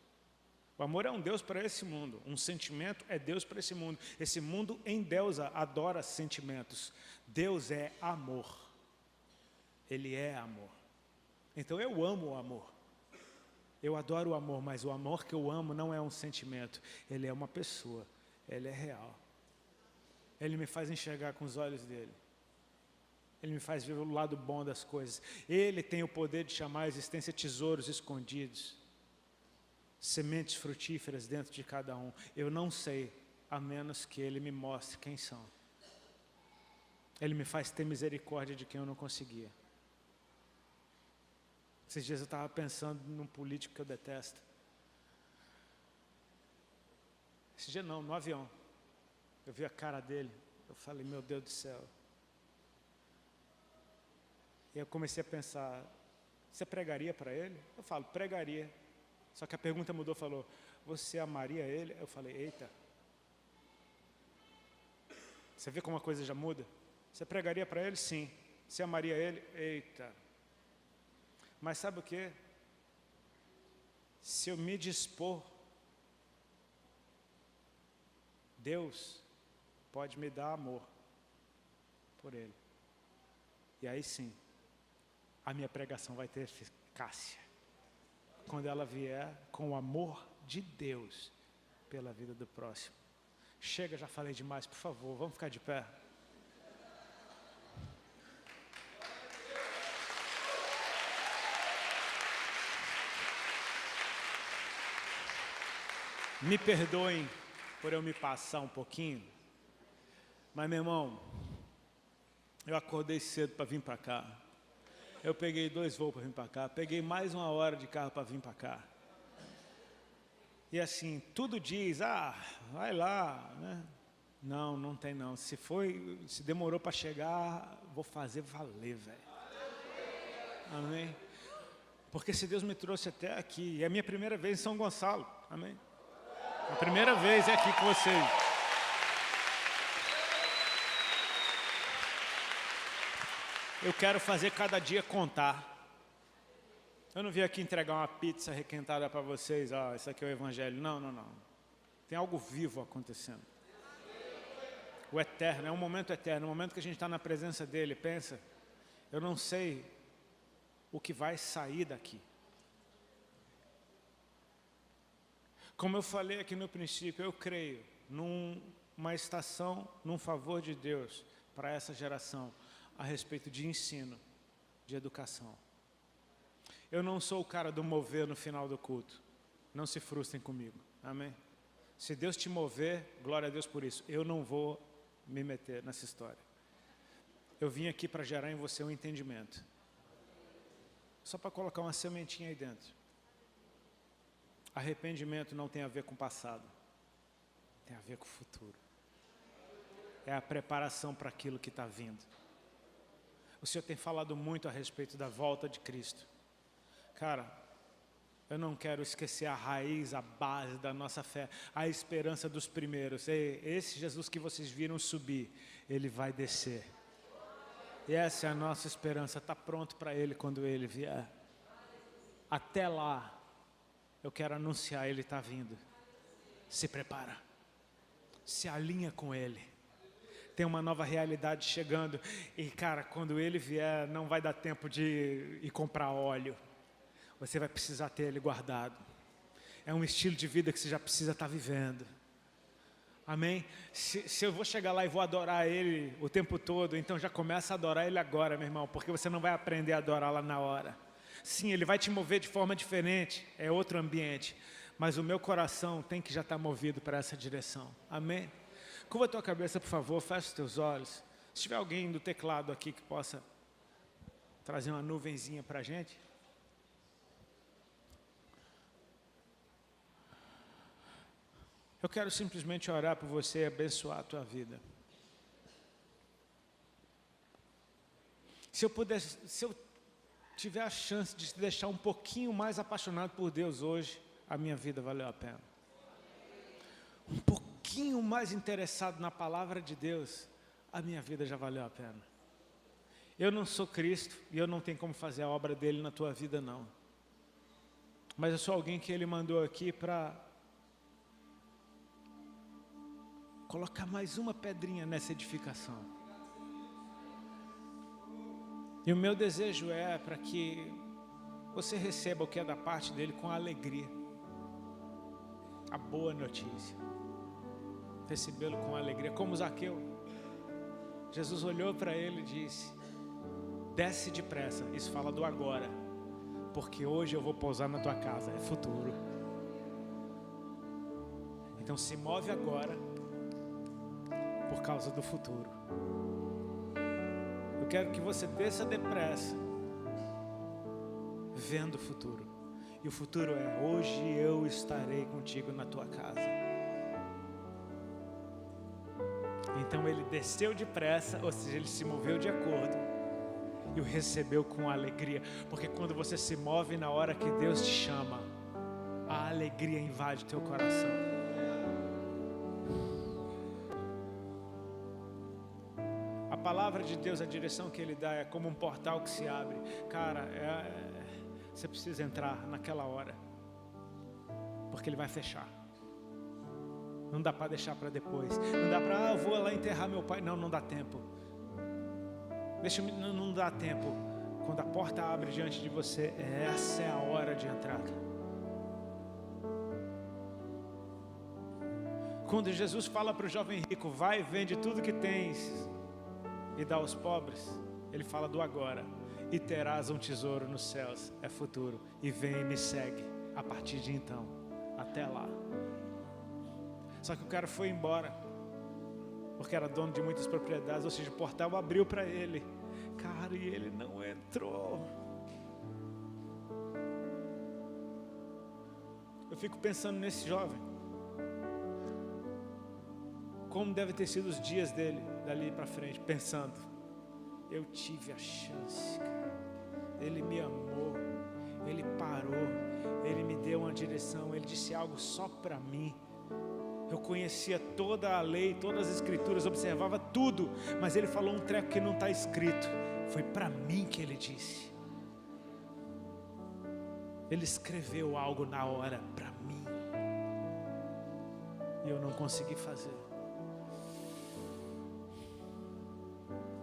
O amor é um Deus para esse mundo. Um sentimento é Deus para esse mundo. Esse mundo endeusa, adora sentimentos. Deus é amor. Ele é amor. Então eu amo o amor. Eu adoro o amor, mas o amor que eu amo não é um sentimento. Ele é uma pessoa. Ele é real. Ele me faz enxergar com os olhos dele. Ele me faz ver o lado bom das coisas. Ele tem o poder de chamar a existência tesouros escondidos. Sementes frutíferas dentro de cada um. Eu não sei, a menos que Ele me mostre quem são. Ele me faz ter misericórdia de quem eu não conseguia. Esses dias eu estava pensando num político que eu detesto. Esse dia não, no avião. Eu vi a cara dele, eu falei, meu Deus do céu. E eu comecei a pensar, você pregaria para ele? Eu falo, pregaria. Só que a pergunta mudou, falou, você amaria ele? Eu falei, eita. Você vê como a coisa já muda? Você pregaria para ele? Sim. Você amaria ele? Eita. Mas sabe o quê? Se eu me dispor, Deus pode me dar amor por ele. E aí sim, a minha pregação vai ter eficácia. Quando ela vier com o amor de Deus pela vida do próximo. Chega, já falei demais, por favor, vamos ficar de pé. Me perdoem por eu me passar um pouquinho, mas meu irmão, eu acordei cedo para vir para cá. Eu peguei 2 voos para vir para cá, peguei mais 1 hora de carro para vir para cá. E assim, tudo diz, vai lá, né? Não, não tem não. Se demorou para chegar, vou fazer valer, velho. Amém? Porque se Deus me trouxe até aqui, é a minha primeira vez em São Gonçalo, amém? A primeira vez é aqui com vocês. Eu quero fazer cada dia contar. Eu não vim aqui entregar uma pizza requentada para vocês, isso aqui é o Evangelho. Não, não, não. Tem algo vivo acontecendo. O eterno, é um momento eterno, um momento que a gente está na presença dEle. Pensa, eu não sei o que vai sair daqui. Como eu falei aqui no princípio, eu creio numa estação, num favor de Deus para essa geração, a respeito de ensino, de educação. Eu não sou o cara do mover no final do culto. Não se frustrem comigo, amém? Se Deus te mover, glória a Deus por isso. Eu não vou me meter nessa história. Eu vim aqui para gerar em você um entendimento. Só para colocar uma sementinha aí dentro. Arrependimento não tem a ver com o passado. Tem a ver com o futuro. É a preparação para aquilo que está vindo. O Senhor tem falado muito a respeito da volta de Cristo. Cara, eu não quero esquecer a raiz, a base da nossa fé, a esperança dos primeiros. Esse Jesus que vocês viram subir, Ele vai descer. E essa é a nossa esperança, está pronto para Ele quando Ele vier. Até lá, eu quero anunciar, Ele está vindo. Se prepara. Se alinha com Ele. Tem uma nova realidade chegando. E cara, quando Ele vier, não vai dar tempo de ir comprar óleo. Você vai precisar ter Ele guardado. É um estilo de vida que você já precisa estar vivendo. Amém? Se eu vou chegar lá e vou adorar Ele o tempo todo, então já começa a adorar Ele agora, meu irmão, porque você não vai aprender a adorar lá na hora. Sim, Ele vai te mover de forma diferente, é outro ambiente, mas o meu coração tem que já estar movido para essa direção. Amém? Curva a tua cabeça, por favor, fecha os teus olhos. Se tiver alguém do teclado aqui que possa trazer uma nuvenzinha para a gente. Eu quero simplesmente orar por você e abençoar a tua vida. Se eu tiver a chance de te deixar um pouquinho mais apaixonado por Deus hoje, a minha vida valeu a pena. Um pouquinho mais interessado na palavra de Deus, a minha vida já valeu a pena. Eu não sou Cristo e eu não tenho como fazer a obra dele na tua vida, não. Mas eu sou alguém que ele mandou aqui para colocar mais uma pedrinha nessa edificação. E o meu desejo é para que você receba o que é da parte dele com alegria. A boa notícia. Recebê-lo com alegria, como Zaqueu. Jesus olhou para ele e disse: desce depressa, isso fala do agora, porque hoje eu vou pousar na tua casa, é futuro. Então se move agora, por causa do futuro. Eu quero que você desça depressa, vendo o futuro. E o futuro é: hoje eu estarei contigo na tua casa. Então ele desceu depressa, ou seja, ele se moveu de acordo e o recebeu com alegria. Porque quando você se move na hora que Deus te chama, a alegria invade teu coração. A palavra de Deus, a direção que ele dá é como um portal que se abre. Cara, você precisa entrar naquela hora, porque ele vai fechar. Não dá para deixar para depois. Não dá para, eu vou lá enterrar meu pai. Não dá tempo. Não dá tempo. Quando a porta abre diante de você, essa é a hora de entrar. Quando Jesus fala para o jovem rico: vai, vende tudo que tens e dá aos pobres, ele fala do agora. E terás um tesouro nos céus, é futuro. E vem e me segue a partir de então. Até lá. Só que o cara foi embora, porque era dono de muitas propriedades, ou seja, o portal abriu para ele. Cara, e ele não entrou. Eu fico pensando nesse jovem. Como devem ter sido os dias dele, dali para frente, pensando: eu tive a chance, cara. Ele me amou, ele parou, ele me deu uma direção, ele disse algo só para mim. Eu conhecia toda a lei, todas as escrituras, observava tudo, mas ele falou um treco que não está escrito. Foi para mim que ele disse. Ele escreveu algo na hora para mim, e eu não consegui fazer.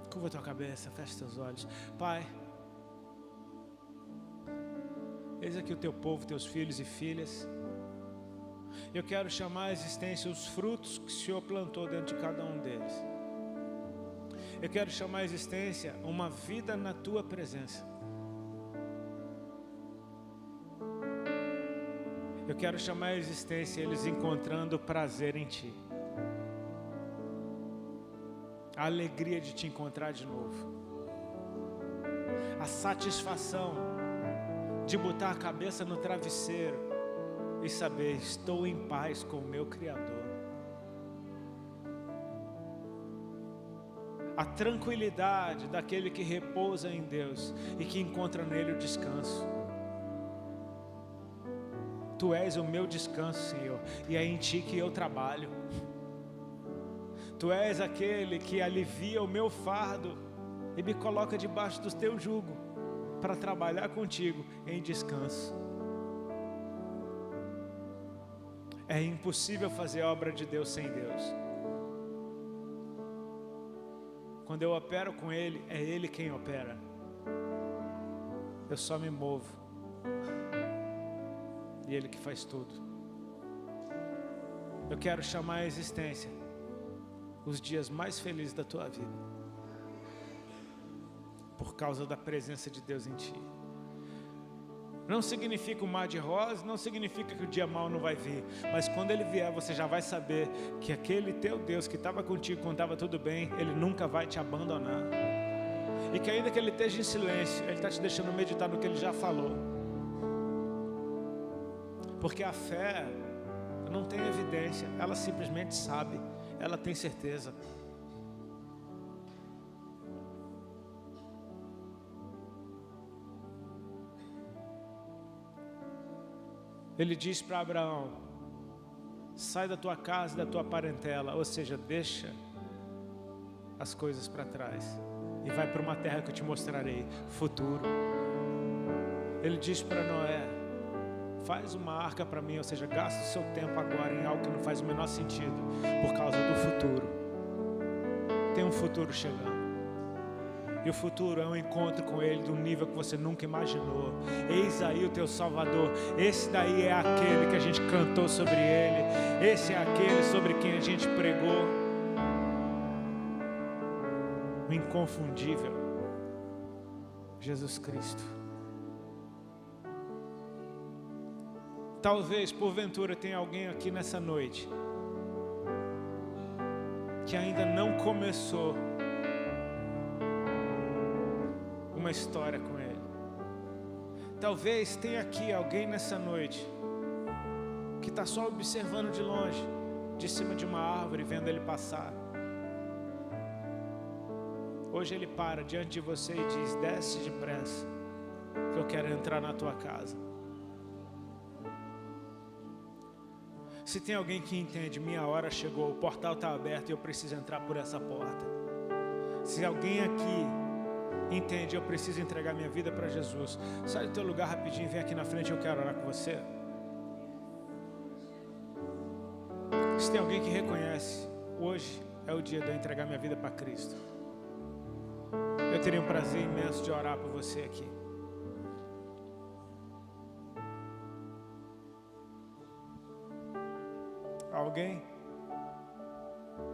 Curva a tua cabeça, fecha teus olhos. Pai, eis aqui o teu povo, teus filhos e filhas. Eu quero chamar à existência os frutos que o Senhor plantou dentro de cada um deles. Eu quero chamar à existência uma vida na tua presença. Eu quero chamar à existência eles encontrando prazer em ti. A alegria de te encontrar de novo. A satisfação de botar a cabeça no travesseiro e saber: estou em paz com o meu Criador. A tranquilidade daquele que repousa em Deus e que encontra nele o descanso. Tu és o meu descanso, Senhor, e é em ti que eu trabalho. Tu és aquele que alivia o meu fardo e me coloca debaixo do teu jugo para trabalhar contigo em descanso. É impossível fazer a obra de Deus sem Deus. Quando eu opero com Ele, é Ele quem opera. Eu só me movo. E Ele que faz tudo. Eu quero chamar à existência os dias mais felizes da tua vida, por causa da presença de Deus em ti. Não significa um mar de rosas, não significa que o dia mau não vai vir, mas quando ele vier, você já vai saber que aquele teu Deus que estava contigo quando estava tudo bem, ele nunca vai te abandonar. E que ainda que ele esteja em silêncio, ele está te deixando meditar no que ele já falou. Porque a fé não tem evidência, ela simplesmente sabe, ela tem certeza. Ele diz para Abraão: sai da tua casa e da tua parentela, ou seja, deixa as coisas para trás e vai para uma terra que eu te mostrarei, futuro. Ele diz para Noé: faz uma arca para mim, ou seja, gasta o seu tempo agora em algo que não faz o menor sentido, por causa do futuro. Tem um futuro chegando. E o futuro é um encontro com Ele de um nível que você nunca imaginou. Eis aí o teu Salvador. Esse daí é aquele que a gente cantou sobre Ele. Esse é aquele sobre quem a gente pregou. O inconfundível Jesus Cristo. Talvez, porventura, tenha alguém aqui nessa noite que ainda não começou uma história com Ele. Talvez tenha aqui alguém nessa noite que está só observando de longe, de cima de uma árvore, vendo Ele passar. Hoje Ele para diante de você e diz: desce depressa, que eu quero entrar na tua casa. Se tem alguém que entende, minha hora chegou, o portal está aberto e eu preciso entrar por essa porta. Se alguém aqui entende, eu preciso entregar minha vida para Jesus, sai do teu lugar rapidinho, vem aqui na frente, eu quero orar com você. Se tem alguém que reconhece, hoje é o dia de eu entregar minha vida para Cristo, eu teria um prazer imenso de orar por você aqui. Alguém?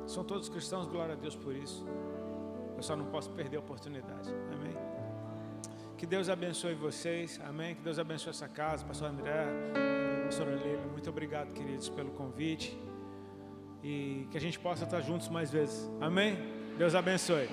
São todos cristãos, glória a Deus por isso. Eu só não posso perder a oportunidade. Amém? Que Deus abençoe vocês. Amém? Que Deus abençoe essa casa. Pastor André, pastora Lília, muito obrigado, queridos, pelo convite. E que a gente possa estar juntos mais vezes. Amém? Deus abençoe.